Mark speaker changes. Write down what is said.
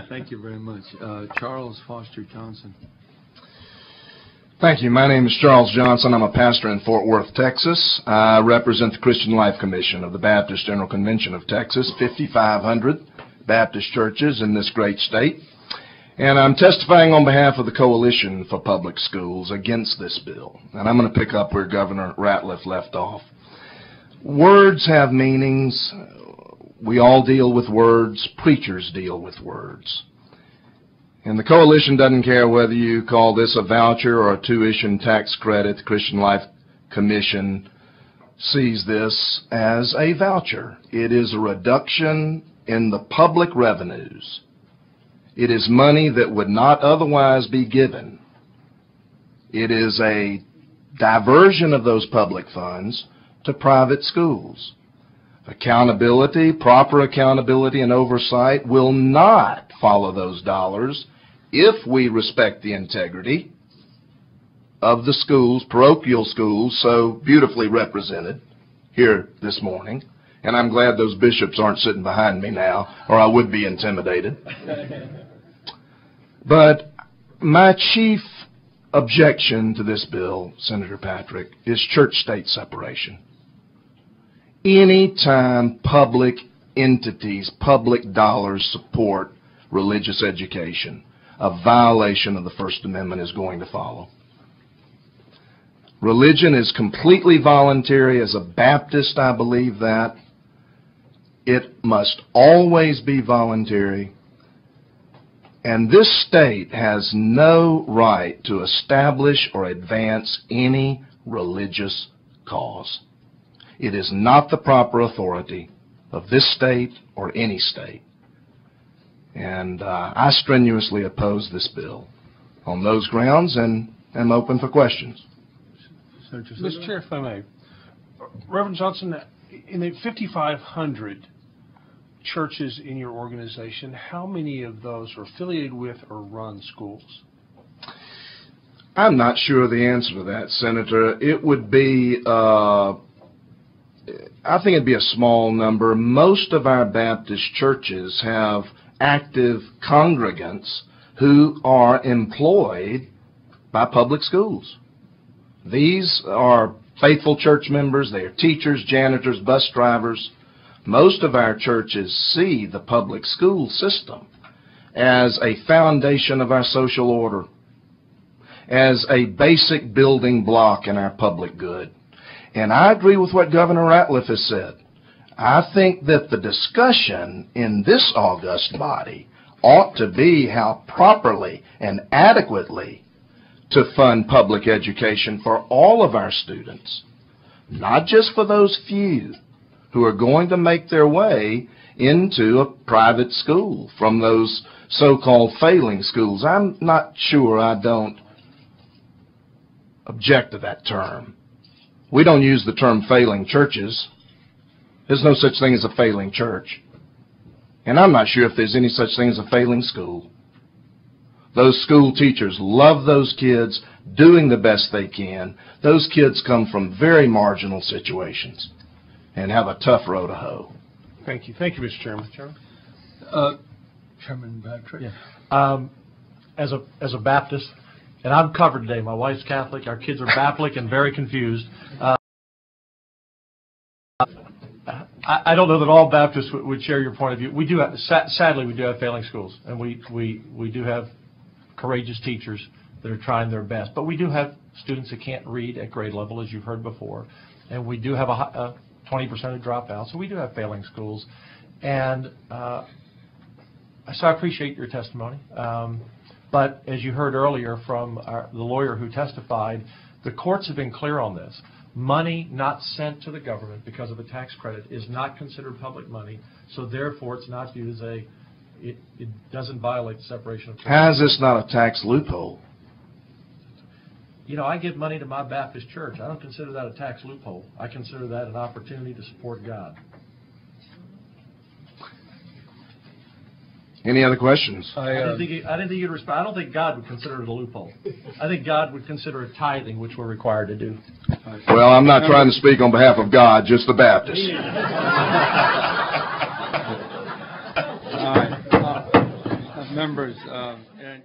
Speaker 1: Thank you very much. Charles Foster Johnson.
Speaker 2: Thank you. My name is Charles Johnson. I'm a pastor in Fort Worth, Texas. I represent the Christian Life Commission of the Baptist General Convention of Texas, 5,500 Baptist churches in this great state. And I'm testifying on behalf of the Coalition for Public Schools against this bill. And I'm going to pick up where Governor Ratliff left off. Words have meanings. We all deal with words. Preachers deal with words. And the Coalition doesn't care whether you call this a voucher or a tuition tax credit. The Christian Life Commission sees this as a voucher. It is a reduction in the public revenues. It is money that would not otherwise be given. It is a diversion of those public funds to private schools. Accountability, proper accountability and oversight will not follow those dollars if we respect the integrity of the schools, parochial schools, so beautifully represented here this morning. And I'm glad those bishops aren't sitting behind me now, or I would be intimidated. But my chief objection to this bill, Senator Patrick, is church-state separation. Anytime public entities, public dollars support religious education, a violation of the First Amendment is going to follow. Religion is completely voluntary. As a Baptist, I believe that. It must always be voluntary. And this state has no right to establish or advance any religious cause. It is not the proper authority of this state or any state. And I strenuously oppose this bill on those grounds and am open for questions.
Speaker 3: Mr. Chair, if I may. Reverend Johnson, in the 5,500 churches in your organization, how many of those are affiliated with or run schools?
Speaker 2: I'm not sure the answer to that, Senator. It would be, I think it'd be a small number. Most of our Baptist churches have active congregants who are employed by public schools. These are faithful church members. They are teachers, janitors, bus drivers. Most of our churches see the public school system as a foundation of our social order, as a basic building block in our public good. And I agree with what Governor Ratliff has said. I think that the discussion in this august body ought to be how properly and adequately to fund public education for all of our students, not just for those few who are going to make their way into a private school from those so-called failing schools. I'm not sure I don't object to that term. We don't use the term failing churches. There's no such thing as a failing church. And I'm not sure if there's any such thing as a failing school. Those school teachers love those kids, doing the best they can. Those kids come from very marginal situations and have a tough row to hoe.
Speaker 3: Thank you. Thank you, Mr. Chairman.
Speaker 1: Chairman Patrick.
Speaker 4: Yeah. As a Baptist, and I'm covered today. My wife's Catholic. Our kids are Baptist and very confused. I don't know that all Baptists would share your point of view. We do have, sadly, we do have failing schools, and we do have courageous teachers that are trying their best. But we do have students that can't read at grade level, as you've heard before, and we do have a 20% of dropouts. So we do have failing schools, and so I appreciate your testimony. But as you heard earlier from the lawyer who testified, the courts have been clear on this. Money not sent to the government because of a tax credit is not considered public money, so therefore it's not viewed as it doesn't violate the separation of church.
Speaker 2: How is this not a tax loophole?
Speaker 4: You know, I give money to my Baptist church. I don't consider that a tax loophole. I consider that an opportunity to support God.
Speaker 2: Any other questions?
Speaker 4: I didn't think you'd respond. I don't think God would consider it a loophole. I think God would consider it tithing, which we're required to do.
Speaker 2: Well, I'm not trying to speak on behalf of God, just the Baptists.
Speaker 1: All right. Members, and